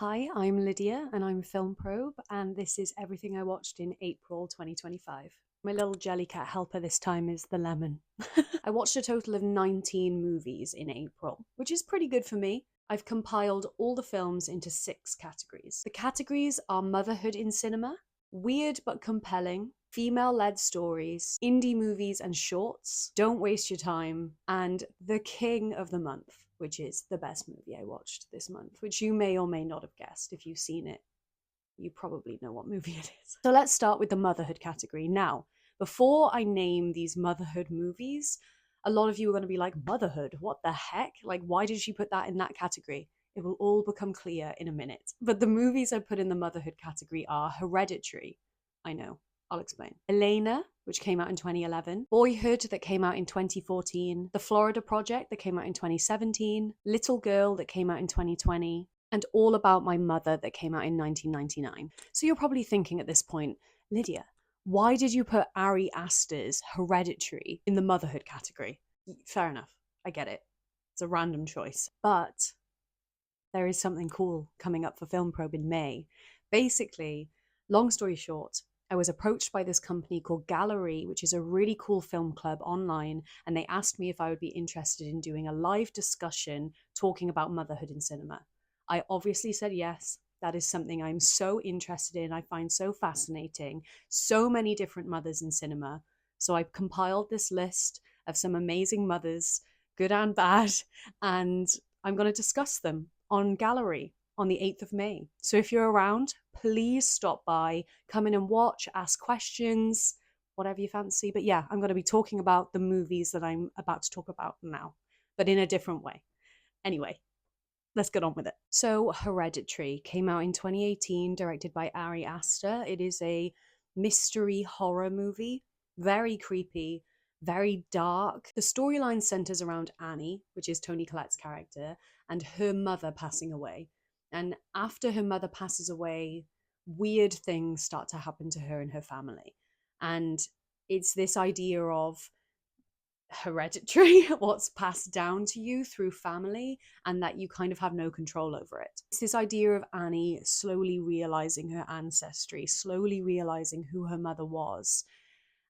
Hi, I'm Lydia and I'm Film Probe, and this is everything I watched in April 2025. My little jellycat helper this time is the lemon. I watched a total of 19 movies in April, which is pretty good for me. I've compiled all the films into 6 categories. The categories are motherhood in cinema, weird but compelling, female led stories, indie movies and shorts, don't waste your time, and the king of the month, which is the best movie I watched this month, which you may or may not have guessed if you've seen it. You probably know what movie it is. So let's start with the motherhood category. Now, before I name these motherhood movies, a lot of you are going to be like, motherhood? What the heck? Like, why did she put that in that category? It will all become clear in a minute. But the movies I put in the motherhood category are Hereditary. I know, I'll explain. Elena, which came out in 2011. Boyhood, that came out in 2014. The Florida Project, that came out in 2017. Little Girl, that came out in 2020. And All About My Mother, that came out in 1999. So you're probably thinking at this point, Lydia, why did you put Ari Aster's Hereditary in the motherhood category? Fair enough. I get it. It's a random choice. But there is something cool coming up for Film Probe in May. Basically, long story short, I was approached by this company called Gallery, which is a really cool film club online, and they asked me if I would be interested in doing a live discussion talking about motherhood in cinema. I obviously said yes. That is something I'm so interested in. I find so fascinating. So many different mothers in cinema. So I've compiled this list of some amazing mothers, good and bad, and I'm going to discuss them on Gallery on the 8th of May. So if you're around, please stop by, come in and watch, ask questions, whatever you fancy. But yeah, I'm going to be talking about the movies that I'm about to talk about now, but in a different way. Anyway, let's get on with it. So, Hereditary came out in 2018, directed by Ari Aster. It is a mystery horror movie, very creepy, very dark. The storyline centers around Annie, which is Toni Collette's character, and her mother passing away. And after her mother passes away, weird things start to happen to her and her family. And it's this idea of hereditary, what's passed down to you through family, and that you kind of have no control over it. It's this idea of Annie slowly realizing her ancestry, slowly realizing who her mother was.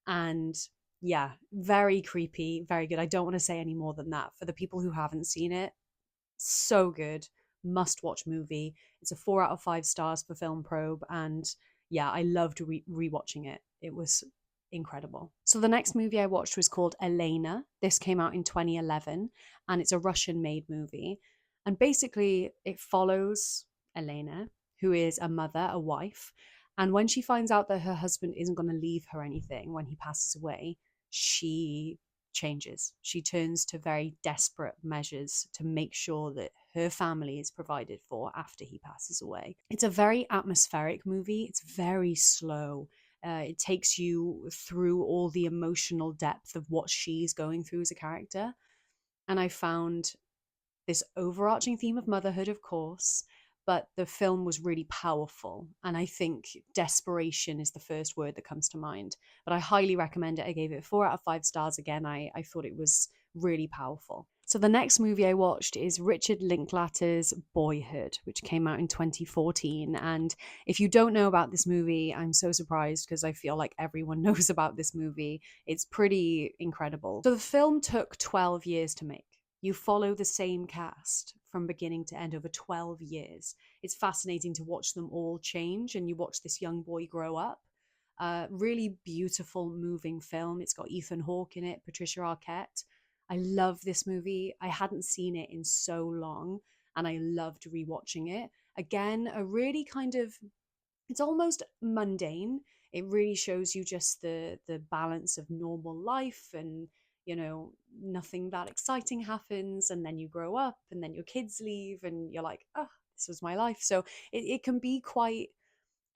And yeah, very creepy, very good. I don't want to say any more than that. For the people who haven't seen it, so good. Must watch movie. It's a 4 out of 5 stars for Film Probe. And yeah, I loved rewatching it. It was incredible. So the next movie I watched was called Elena. This came out in 2011 and it's a Russian made movie. And basically it follows Elena, who is a mother, a wife. And when she finds out that her husband isn't going to leave her anything when he passes away, she changes. She turns to very desperate measures to make sure that her family is provided for after he passes away. It's a very atmospheric movie. It's very slow. It takes you through all the emotional depth of what she's going through as a character. And I found this overarching theme of motherhood, of course, but the film was really powerful. And I think desperation is the first word that comes to mind. But I highly recommend it. I gave it 4 out of 5 stars again. I thought it was really powerful. So the next movie I watched is Richard Linklater's Boyhood, which came out in 2014. And if you don't know about this movie, I'm so surprised because I feel like everyone knows about this movie. It's pretty incredible. So the film took 12 years to make. You follow the same cast from beginning to end over 12 years. It's fascinating to watch them all change, and you watch this young boy grow up. Really beautiful, moving film. It's got Ethan Hawke in it, Patricia Arquette. I love this movie. I hadn't seen it in so long, and I loved rewatching it. Again, a really kind of, it's almost mundane. It really shows you just the balance of normal life, and nothing that exciting happens, and then you grow up and then your kids leave and you're like, oh, this was my life. So it can be quite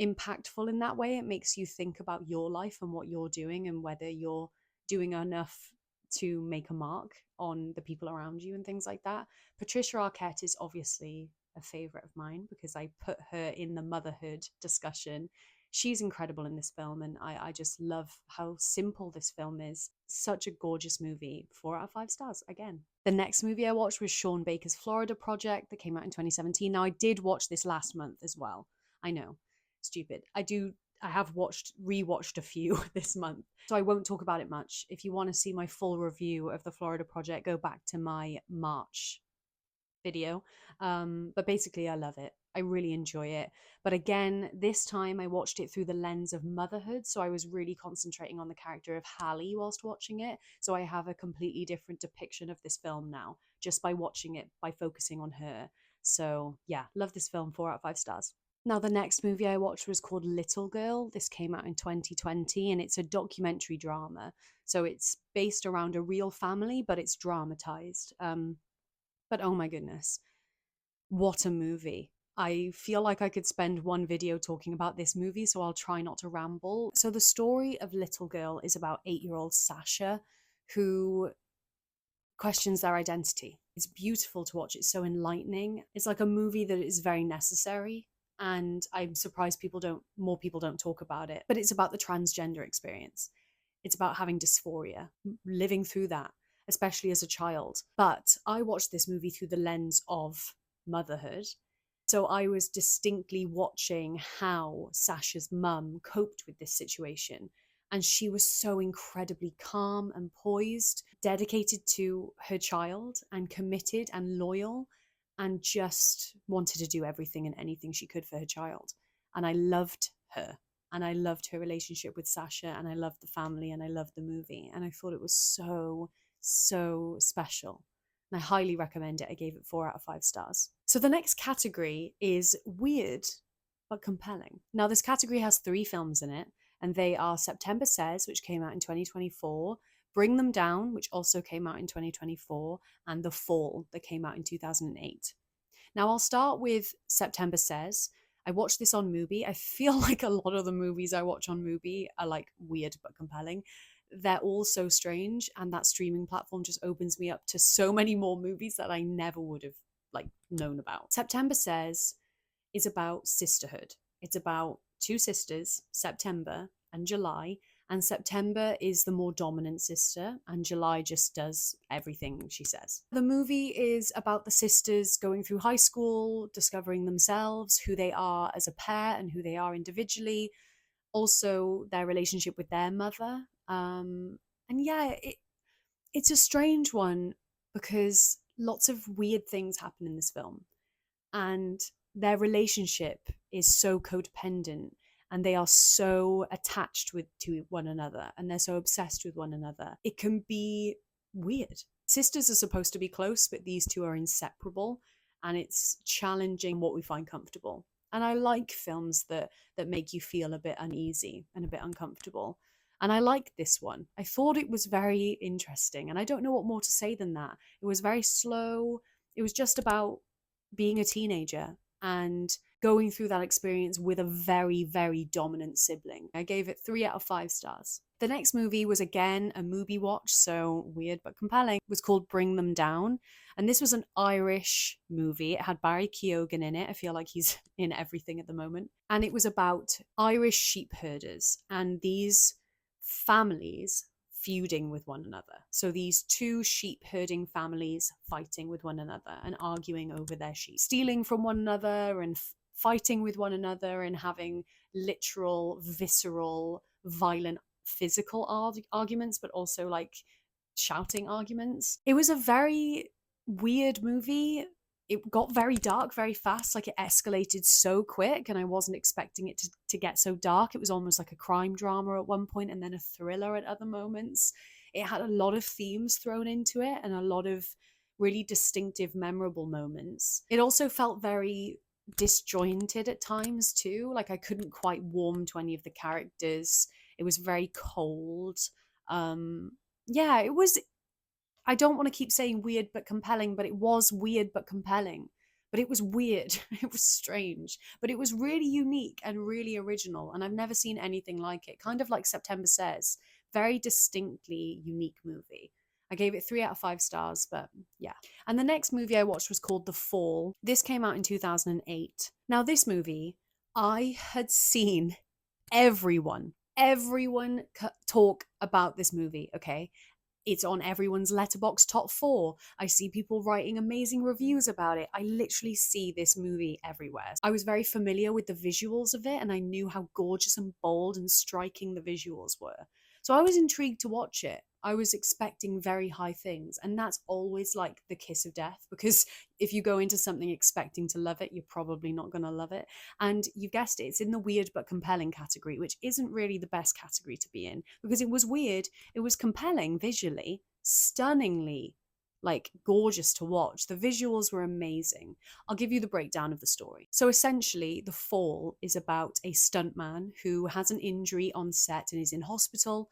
impactful in that way. It makes you think about your life and what you're doing and whether you're doing enough to make a mark on the people around you and things like that. Patricia Arquette is obviously a favorite of mine because I put her in the motherhood discussion. She's incredible in this film, and I just love how simple this film is. Such a gorgeous movie. 4 out of 5 stars again. The next movie I watched was Sean Baker's Florida Project that came out in 2017. Now, I did watch this last month as well. I know, stupid. I have rewatched a few this month, so I won't talk about it much. If you want to see my full review of the Florida Project, go back to my March video. But basically, I love it. I really enjoy it. But again, this time I watched it through the lens of motherhood. So I was really concentrating on the character of Hallie whilst watching it. So I have a completely different depiction of this film now, just by watching it, by focusing on her. So yeah, love this film, 4 out of 5 stars. Now, the next movie I watched was called Little Girl. This came out in 2020 and it's a documentary drama. So it's based around a real family, but it's dramatized. But oh my goodness, what a movie. I feel like I could spend one video talking about this movie, so I'll try not to ramble. So, the story of Little Girl is about 8-year-old Sasha, who questions their identity. It's beautiful to watch, it's so enlightening. It's like a movie that is very necessary, and I'm surprised more people don't talk about it. But it's about the transgender experience. It's about having dysphoria, living through that, especially as a child. But I watched this movie through the lens of motherhood. So I was distinctly watching how Sasha's mum coped with this situation. And she was so incredibly calm and poised, dedicated to her child and committed and loyal, and just wanted to do everything and anything she could for her child. And I loved her. And I loved her relationship with Sasha, and I loved the family, and I loved the movie. And I thought it was so, so special. And I highly recommend it. I gave it 4 out of 5 stars. So the next category is weird but compelling. Now, this category has 3 films in it, and they are September Says, which came out in 2024, Bring Them Down, which also came out in 2024, and The Fall, that came out in 2008. Now, I'll start with September Says. I watched this on Mubi. I feel like a lot of the movies I watch on Mubi are like weird but compelling. They're all so strange, and that streaming platform just opens me up to so many more movies that I never would have like known about. September Says is about sisterhood. It's about 2 sisters, September and July, and September is the more dominant sister, and July just does everything she says. The movie is about the sisters going through high school, discovering themselves, who they are as a pair and who they are individually, also their relationship with their mother. And yeah, it's a strange one because lots of weird things happen in this film, and their relationship is so codependent, and they are so attached to one another, and they're so obsessed with one another. It can be weird. Sisters are supposed to be close, but these two are inseparable, and it's challenging what we find comfortable. And I like films that make you feel a bit uneasy and a bit uncomfortable. And I liked this one. I thought it was very interesting, and I don't know what more to say than that. It was very slow. It was just about being a teenager and going through that experience with a very, very dominant sibling. I gave it 3 out of 5 stars. The next movie was again a movie watch, so weird but compelling. It was called Bring Them Down. And this was an Irish movie. It had Barry Keoghan in it. I feel like he's in everything at the moment. And it was about Irish sheep herders and these families feuding with one another. So these 2 sheep herding families fighting with one another and arguing over their sheep, stealing from one another and fighting with one another and having literal, visceral, violent, physical arguments, but also like shouting arguments. It was a very weird movie. It got very dark very fast. Like, it escalated so quick, and I wasn't expecting it to get so dark. It was almost like a crime drama at one point and then a thriller at other moments. It had a lot of themes thrown into it and a lot of really distinctive, memorable moments. It also felt very disjointed at times too. Like, I couldn't quite warm to any of the characters. It was very cold. Yeah, it was, I don't want to keep saying weird but compelling, but it was weird but compelling. But it was weird. It was strange. But it was really unique and really original. And I've never seen anything like it. Kind of like September Says. Very distinctly unique movie. I gave it 3 out of 5 stars, but yeah. And the next movie I watched was called The Fall. This came out in 2008. Now, this movie I had seen Everyone talk about this movie, okay? It's on everyone's letterbox top 4. I see people writing amazing reviews about it. I literally see this movie everywhere. I was very familiar with the visuals of it, and I knew how gorgeous and bold and striking the visuals were. So I was intrigued to watch it. I was expecting very high things, and that's always like the kiss of death, because if you go into something expecting to love it, you're probably not going to love it. And you guessed it, it's in the weird but compelling category, which isn't really the best category to be in, because it was weird, it was compelling visually, stunningly like gorgeous to watch. The visuals were amazing. I'll give you the breakdown of the story. So essentially, The Fall is about a stuntman who has an injury on set and is in hospital,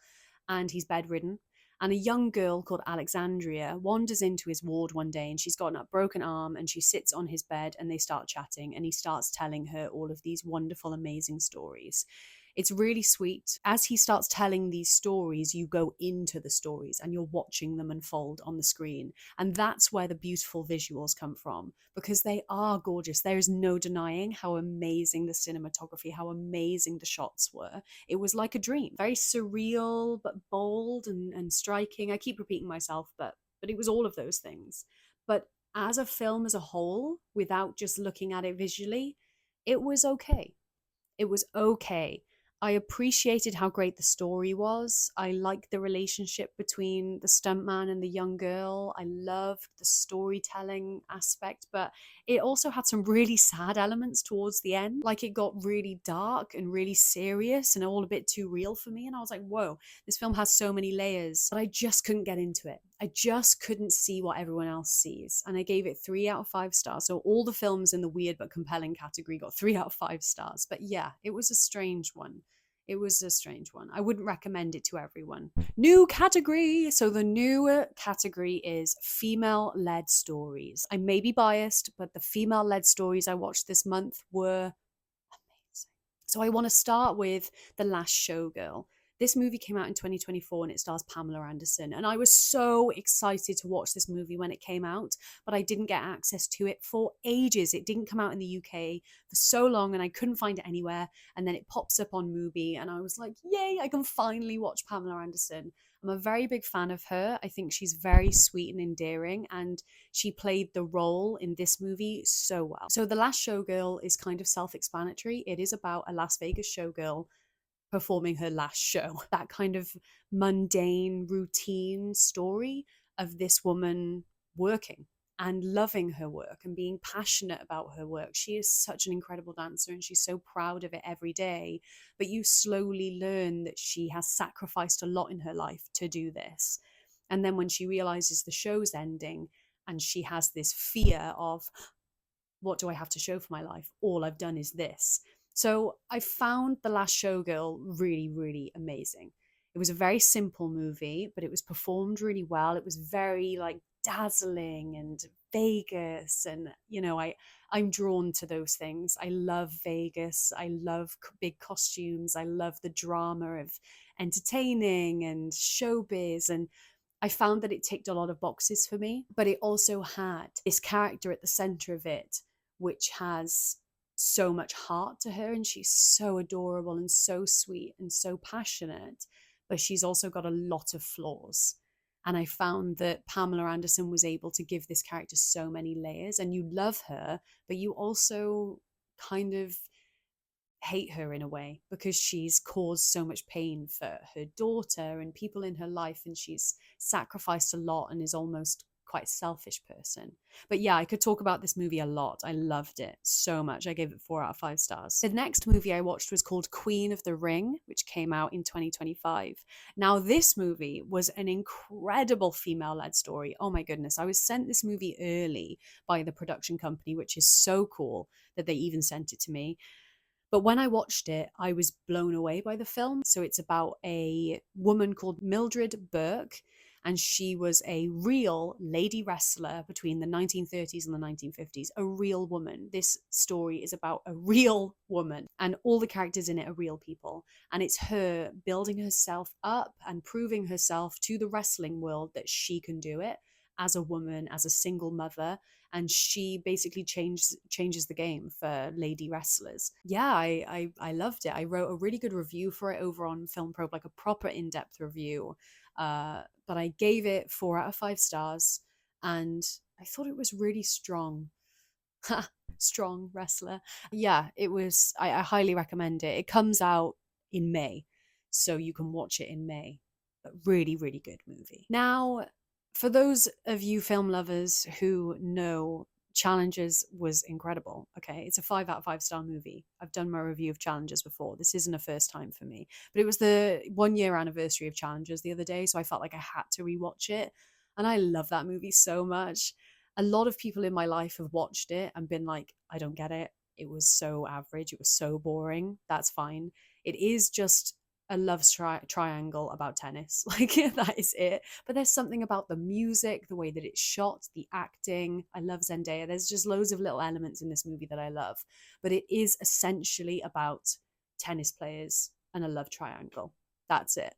and he's bedridden. And a young girl called Alexandria wanders into his ward one day, and she's got a broken arm, and she sits on his bed and they start chatting, and he starts telling her all of these wonderful, amazing stories. It's really sweet. As he starts telling these stories, you go into the stories and you're watching them unfold on the screen. And that's where the beautiful visuals come from, because they are gorgeous. There is no denying how amazing the cinematography, how amazing the shots were. It was like a dream, very surreal, but bold and striking. I keep repeating myself, but it was all of those things. But as a film as a whole, without just looking at it visually, it was okay. It was okay. I appreciated how great the story was. I liked the relationship between the stuntman and the young girl. I loved the storytelling aspect, but it also had some really sad elements towards the end. Like it got really dark and really serious and all a bit too real for me. And I was like, whoa, this film has so many layers, but I just couldn't get into it. I just couldn't see what everyone else sees. And I gave it 3 out of 5 stars. So all the films in the weird but compelling category got 3 out of 5 stars. But yeah, it was a strange one. It was a strange one. I wouldn't recommend it to everyone. New category. So the new category is female led stories. I may be biased, but the female led stories I watched this month were amazing. So I want to start with The Last Showgirl. This movie came out in 2024 and it stars Pamela Anderson. And I was so excited to watch this movie when it came out, but I didn't get access to it for ages. It didn't come out in the UK for so long and I couldn't find it anywhere. And then it pops up on Mubi and I was like, yay, I can finally watch Pamela Anderson. I'm a very big fan of her. I think she's very sweet and endearing, and she played the role in this movie so well. So The Last Showgirl is kind of self-explanatory. It is about a Las Vegas showgirl performing her last show. That kind of mundane, routine story of this woman working and loving her work and being passionate about her work. She is such an incredible dancer and she's so proud of it every day. But you slowly learn that she has sacrificed a lot in her life to do this. And then when she realizes the show's ending and she has this fear of, what do I have to show for my life? All I've done is this. So I found The Last Showgirl really, really amazing. It was a very simple movie, but it was performed really well. It was very like dazzling and Vegas, and I'm drawn to those things. I love Vegas. I love big costumes. I love the drama of entertaining and showbiz, and I found that it ticked a lot of boxes for me, but it also had this character at the center of it, which has so much heart to her. And she's so adorable and so sweet and so passionate, but she's also got a lot of flaws. And I found that Pamela Anderson was able to give this character so many layers, and you love her, but you also kind of hate her in a way because she's caused so much pain for her daughter and people in her life, and she's sacrificed a lot and is almost quite a selfish person. But yeah, I could talk about this movie a lot. I loved it so much. I gave it 4 out of 5 stars. The next movie I watched was called Queen of the Ring, which came out in 2025. Now, this movie was an incredible female-led story. Oh my goodness. I was sent this movie early by the production company, which is so cool that they even sent it to me. But when I watched it, I was blown away by the film. So it's about a woman called Mildred Burke, and she was a real lady wrestler between the 1930s and the 1950s, a real woman. This story is about a real woman, and all the characters in it are real people. And it's her building herself up and proving herself to the wrestling world that she can do it. as a woman, as a single mother, and she basically changes the game for lady wrestlers. Yeah, I loved it. I wrote a really good review for it over on Film Probe, like a proper in-depth review. But I gave it 4 out of 5 stars, and I thought it was really strong. Ha, strong wrestler. Yeah, it was. I highly recommend it. It comes out in May, so you can watch it in May. But really, really good movie. Now, for those of you film lovers who know Challenges was incredible. Okay, it's a 5 out of 5 star movie. I've done my review of Challenges before. This isn't a first time for me, but it was the 1 year anniversary of Challenges the other day, so I felt like I had to rewatch it. And I love that movie so much. A lot of people in my life have watched it and been like, I don't get it. It was so average. It was so boring. That's fine. It is just a triangle about tennis. Like, that is it. But there's something about the music, the way that it's shot, the acting. I love Zendaya. There's just loads of little elements in this movie that I love. But it is essentially about tennis players and a love triangle. That's it,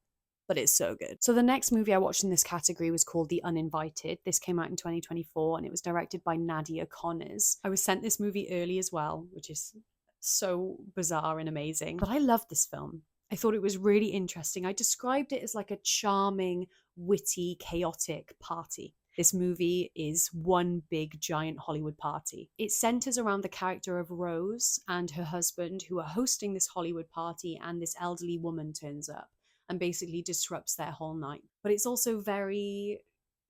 but it's so good. So the next movie I watched in this category was called The Uninvited. This came out in 2024 and it was directed by Nadia Connors. I was sent this movie early as well, which is so bizarre and amazing. But I loved this film. I thought it was really interesting. I described it as like a charming, witty, chaotic party. This movie is one big giant Hollywood party. It centers around the character of Rose and her husband who are hosting this Hollywood party, and this elderly woman turns up and basically disrupts their whole night. But it's also very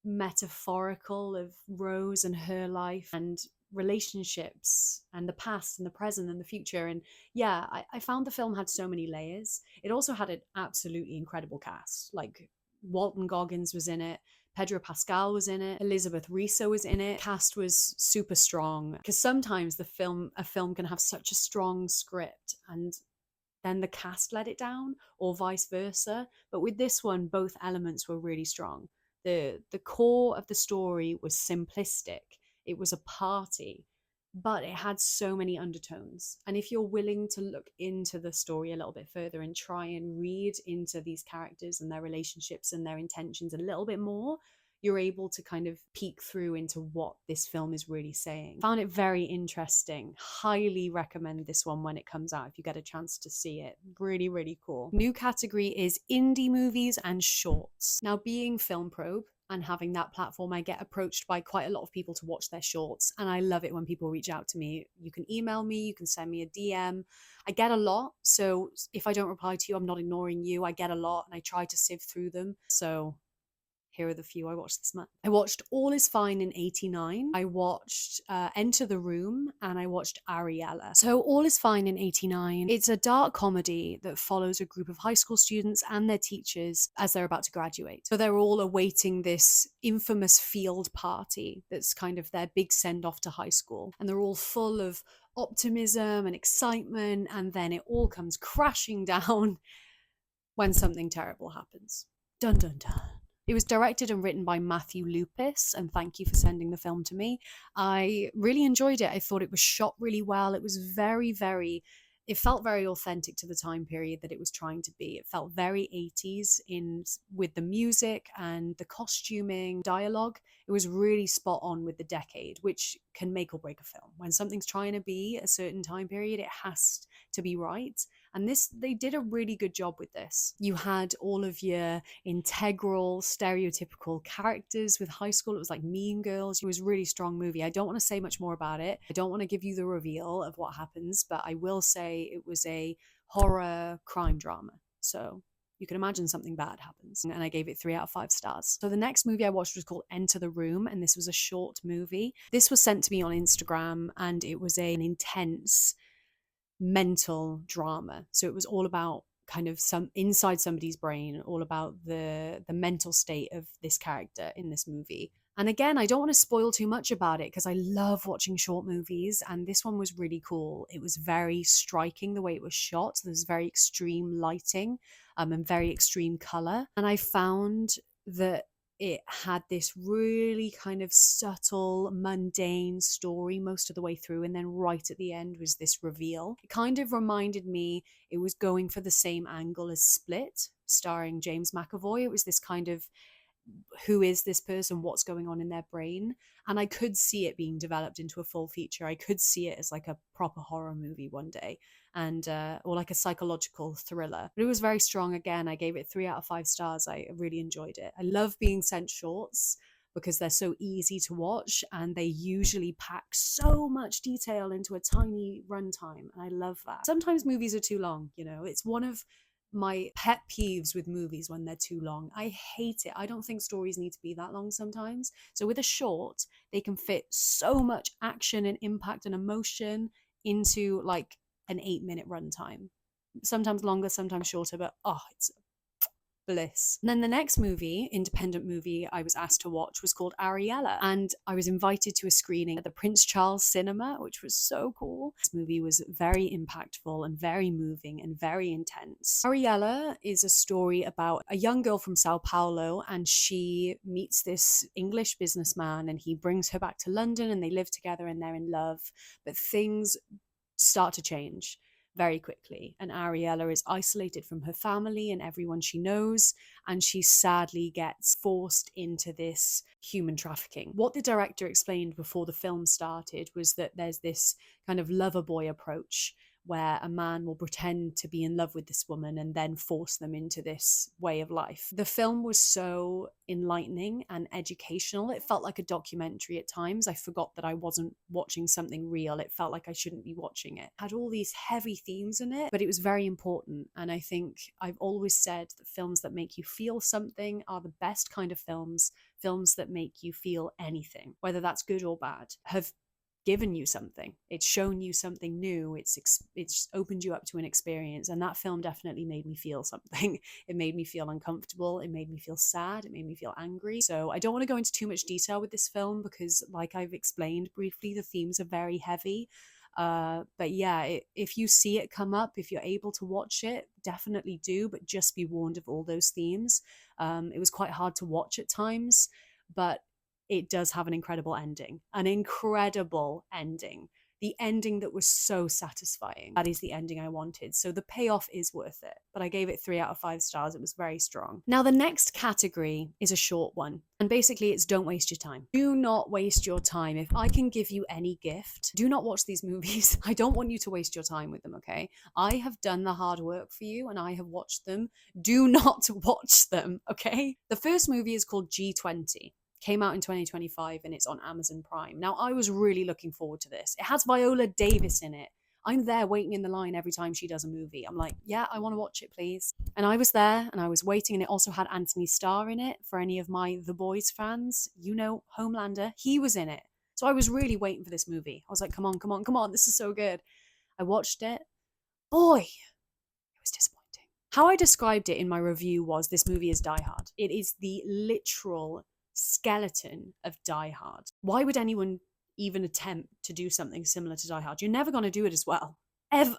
metaphorical of Rose and her life and relationships and the past and the present and the future. And yeah, I found the film had so many layers. It also had an absolutely incredible cast. Like, Walton Goggins was in it, Pedro Pascal was in it, Elizabeth Riso was in it. Cast was super strong, because sometimes a film can have such a strong script and then the cast let it down, or vice versa. But with this one, both elements were really strong. The core of the story was simplistic. It was a party, but it had so many undertones. And if you're willing to look into the story a little bit further and try and read into these characters and their relationships and their intentions a little bit more, you're able to kind of peek through into what this film is really saying. Found it very interesting. Highly recommend this one when it comes out if you get a chance to see it. Really, really cool. New category is indie movies and shorts. Now, being Film Probe and having that platform, I get approached by quite a lot of people to watch their shorts, and I love it when people reach out to me. You can email me, you can send me a DM. I get a lot, so if I don't reply to you, I'm not ignoring you. I get a lot and I try to sift through them. So here are the few I watched this month. I watched All Is Fine in '89. I watched Enter the Room, and I watched Ariella. So All Is Fine in '89. It's a dark comedy that follows a group of high school students and their teachers as they're about to graduate. So they're all awaiting this infamous field party that's kind of their big send-off to high school. And they're all full of optimism and excitement, and then it all comes crashing down when something terrible happens. Dun dun dun. It was directed and written by Matthew Lupus, and thank you for sending the film to me. I really enjoyed it. I thought it was shot really well. It was it felt very authentic to the time period that it was trying to be. It felt very 80s with the music and the costuming, dialogue. It was really spot on with the decade, which can make or break a film. When something's trying to be a certain time period, it has to be right. And they did a really good job with this. You had all of your integral, stereotypical characters with high school. It was like Mean Girls. It was a really strong movie. I don't want to say much more about it. I don't want to give you the reveal of what happens, but I will say it was a horror crime drama. So you can imagine something bad happens. And I gave it 3 out of 5 stars. So the next movie I watched was called Enter the Room, and this was a short movie. This was sent to me on Instagram, and it was an intense mental drama. So it was all about kind of some inside somebody's brain, all about the mental state of this character in this movie. And again, I don't want to spoil too much about it because I love watching short movies, and this one was really cool. It was very striking the way it was shot. There's very extreme lighting and very extreme color. And I found that it had this really kind of subtle, mundane story most of the way through, and then right at the end was this reveal. It kind of reminded me it was going for the same angle as Split, starring James McAvoy. It was this kind of who is this person, what's going on in their brain. And I could see it being developed into a full feature. I could see it as like a proper horror movie one day, and or like a psychological thriller. But it was very strong. Again, I gave it 3 out of 5 stars. I really enjoyed it. I love being sent shorts because they're so easy to watch, and they usually pack so much detail into a tiny runtime, and I love that. Sometimes movies are too long, you know. It's one of my pet peeves with movies when they're too long. I hate it. I don't think stories need to be that long sometimes. So with a short, they can fit so much action and impact and emotion into like an 8-minute runtime. Sometimes longer, sometimes shorter, but it's bliss. And then the next movie, independent movie I was asked to watch was called Ariella, and I was invited to a screening at the Prince Charles Cinema, which was so cool. This movie was very impactful and very moving and very intense. Ariella is a story about a young girl from Sao Paulo, and she meets this English businessman, and he brings her back to London, and they live together and they're in love, but things start to change very quickly. And Ariella is isolated from her family and everyone she knows, and she sadly gets forced into this human trafficking. What the director explained before the film started was that there's this kind of lover boy approach where a man will pretend to be in love with this woman and then force them into this way of life. The film was so enlightening and educational. It felt like a documentary at times. I forgot that I wasn't watching something real. It felt like I shouldn't be watching it. It had all these heavy themes in it, but it was very important. And I think I've always said that films that make you feel something are the best kind of films. Films that make you feel anything, whether that's good or bad, have given you something. It's shown you something new. It's opened you up to an experience, and that film definitely made me feel something. It made me feel uncomfortable. It made me feel sad. It made me feel angry. So I don't want to go into too much detail with this film because, like I've explained briefly, the themes are very heavy. But yeah, if you see it come up, if you're able to watch it, definitely do, but just be warned of all those themes. It was quite hard to watch at times, but it does have an incredible ending. An incredible ending. The ending that was so satisfying. That is the ending I wanted. So the payoff is worth it. But I gave it 3 out of 5 stars. It was very strong. Now, the next category is a short one. And basically, it's don't waste your time. Do not waste your time. If I can give you any gift, do not watch these movies. I don't want you to waste your time with them, okay? I have done the hard work for you and I have watched them. Do not watch them, okay? The first movie is called G20. Came out in 2025 and it's on Amazon Prime. Now, I was really looking forward to this. It has Viola Davis in it. I'm there waiting in the line every time she does a movie. I'm like, yeah, I want to watch it, please. And I was there and I was waiting, and it also had Anthony Starr in it. For any of my The Boys fans, you know, Homelander, he was in it. So I was really waiting for this movie. I was like, come on, come on, come on. This is so good. I watched it. Boy, it was disappointing. How I described it in my review was this movie is Die Hard. It is the literal skeleton of Die Hard. Why would anyone even attempt to do something similar to Die Hard? You're never going to do it as well. Ever.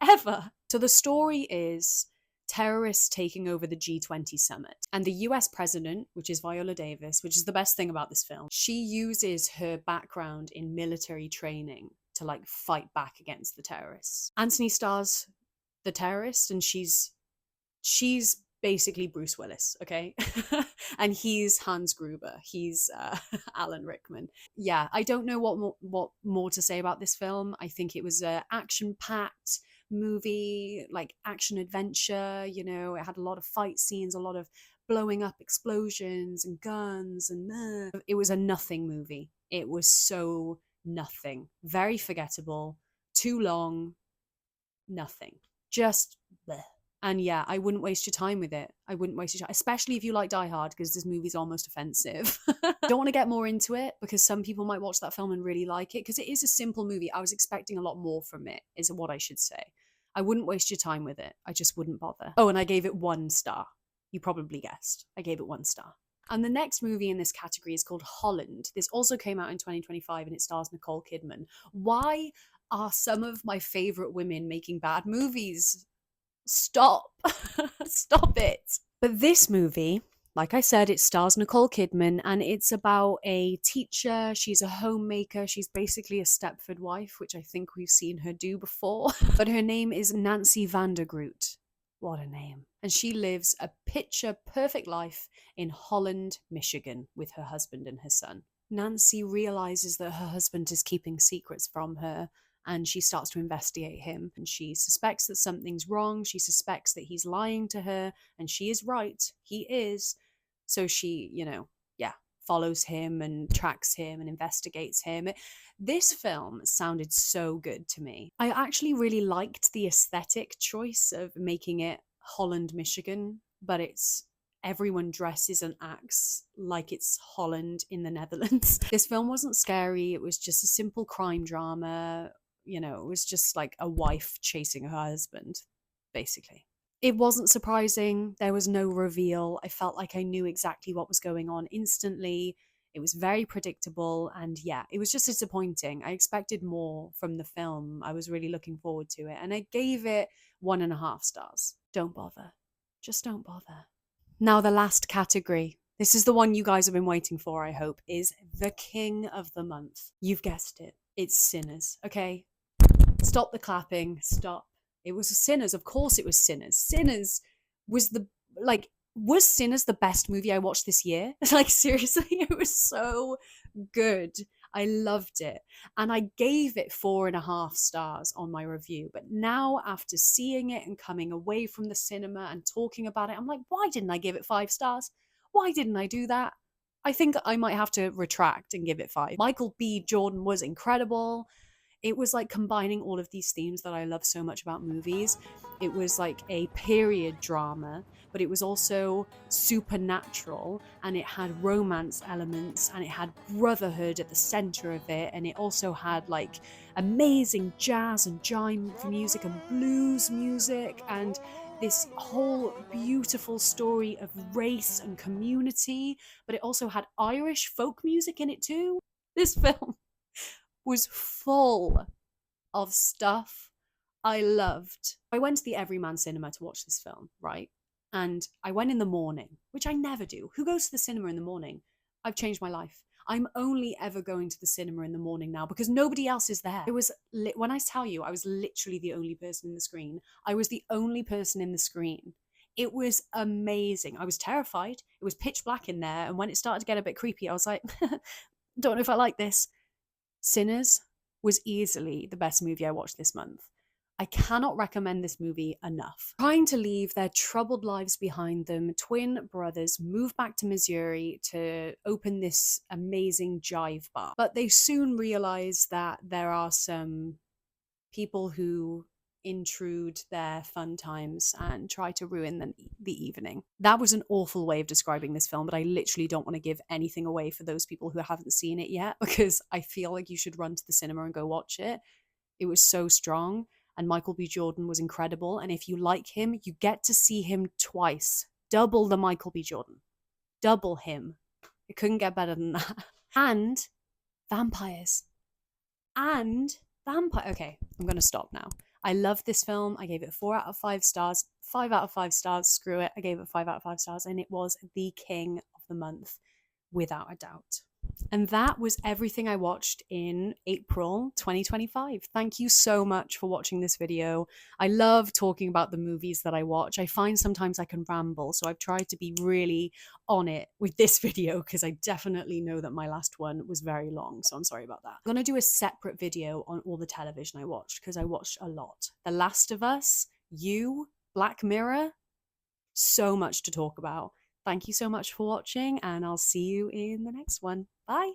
Ever. So the story is terrorists taking over the G20 summit. And the US president, which is Viola Davis, which is the best thing about this film, she uses her background in military training to like fight back against the terrorists. Anthony Starr's the terrorist, and she's basically Bruce Willis, okay? And he's Hans Gruber. He's Alan Rickman. Yeah, I don't know what more to say about this film. I think it was an action-packed movie, like action-adventure, you know. It had a lot of fight scenes, a lot of blowing up explosions and guns, and it was a nothing movie. It was so nothing. Very forgettable, too long, nothing. Just bleh. And yeah, I wouldn't waste your time with it. I wouldn't waste your time, especially if you like Die Hard, because this movie's almost offensive. I don't want to get more into it because some people might watch that film and really like it, because it is a simple movie. I was expecting a lot more from it, is what I should say. I wouldn't waste your time with it. I just wouldn't bother. Oh, and I gave it 1 star. You probably guessed. I gave it 1 star. And the next movie in this category is called Holland. This also came out in 2025 and it stars Nicole Kidman. Why are some of my favorite women making bad movies? Stop. Stop it. But this movie, like I said, it stars Nicole Kidman, and it's about a teacher. She's a homemaker. She's basically a Stepford wife, which I think we've seen her do before. But her name is Nancy Vandergroot. What a name. And she lives a picture perfect life in Holland, Michigan with her husband and her son. Nancy realizes that her husband is keeping secrets from her, and she starts to investigate him. And she suspects that something's wrong. She suspects that he's lying to her, and she is right. He is. So she, yeah, follows him and tracks him and investigates him. This film sounded so good to me. I actually really liked the aesthetic choice of making it Holland, Michigan, but it's everyone dresses and acts like it's Holland in the Netherlands. This film wasn't scary. It was just a simple crime drama. It was just like a wife chasing her husband, basically. It wasn't surprising. There was no reveal. I felt like I knew exactly what was going on instantly. It was very predictable. And yeah, it was just disappointing. I expected more from the film. I was really looking forward to it. And I gave it 1.5 stars. Don't bother. Just don't bother. Now, the last category. This is the one you guys have been waiting for, I hope, is the king of the month. You've guessed it. It's Sinners. Okay? Stop the clapping. Stop. It was Sinners. Of course it was Sinners. Sinners was was Sinners the best movie I watched this year? Like, seriously, it was so good. I loved it. And I gave it 4.5 stars on my review. But now, after seeing it and coming away from the cinema and talking about it, I'm like, why didn't I give it 5 stars? Why didn't I do that? I think I might have to retract and give it 5. Michael B. Jordan was incredible. It was like combining all of these themes that I love so much about movies. It was like a period drama, but it was also supernatural, and it had romance elements, and it had brotherhood at the center of it, and it also had like amazing jazz and jive music and blues music, and this whole beautiful story of race and community, but it also had Irish folk music in it too. This film was full of stuff I loved. I went to the Everyman Cinema to watch this film, right? And I went in the morning, which I never do. Who goes to the cinema in the morning? I've changed my life. I'm only ever going to the cinema in the morning now because nobody else is there. It was when I tell you, I was literally the only person in the screen. I was the only person in the screen. It was amazing. I was terrified. It was pitch black in there. And when it started to get a bit creepy, I was like, don't know if I like this. Sinners was easily the best movie I watched this month. I cannot recommend this movie enough. Trying to leave their troubled lives behind them, twin brothers move back to Missouri to open this amazing jive bar. But they soon realize that there are some people who intrude their fun times and try to ruin the evening. That was an awful way of describing this film, but I literally don't want to give anything away for those people who haven't seen it yet, because I feel like you should run to the cinema and go watch it. It was so strong, and Michael B. Jordan was incredible, and if you like him, you get to see him twice. Double the Michael B. Jordan. Double him. It couldn't get better than that. And vampires. Okay, I'm going to stop now. I love this film. I gave it 4 out of 5 stars. 5 out of 5 stars. Screw it. I gave it 5 out of 5 stars, and it was the king of the month, without a doubt. And that was everything I watched in April 2025. Thank you so much for watching this video. I love talking about the movies that I watch. I find sometimes I can ramble, so I've tried to be really on it with this video because I definitely know that my last one was very long, so I'm sorry about that. I'm going to do a separate video on all the television I watched because I watched a lot. The Last of Us, You, Black Mirror, so much to talk about. Thank you so much for watching, and I'll see you in the next one. Bye.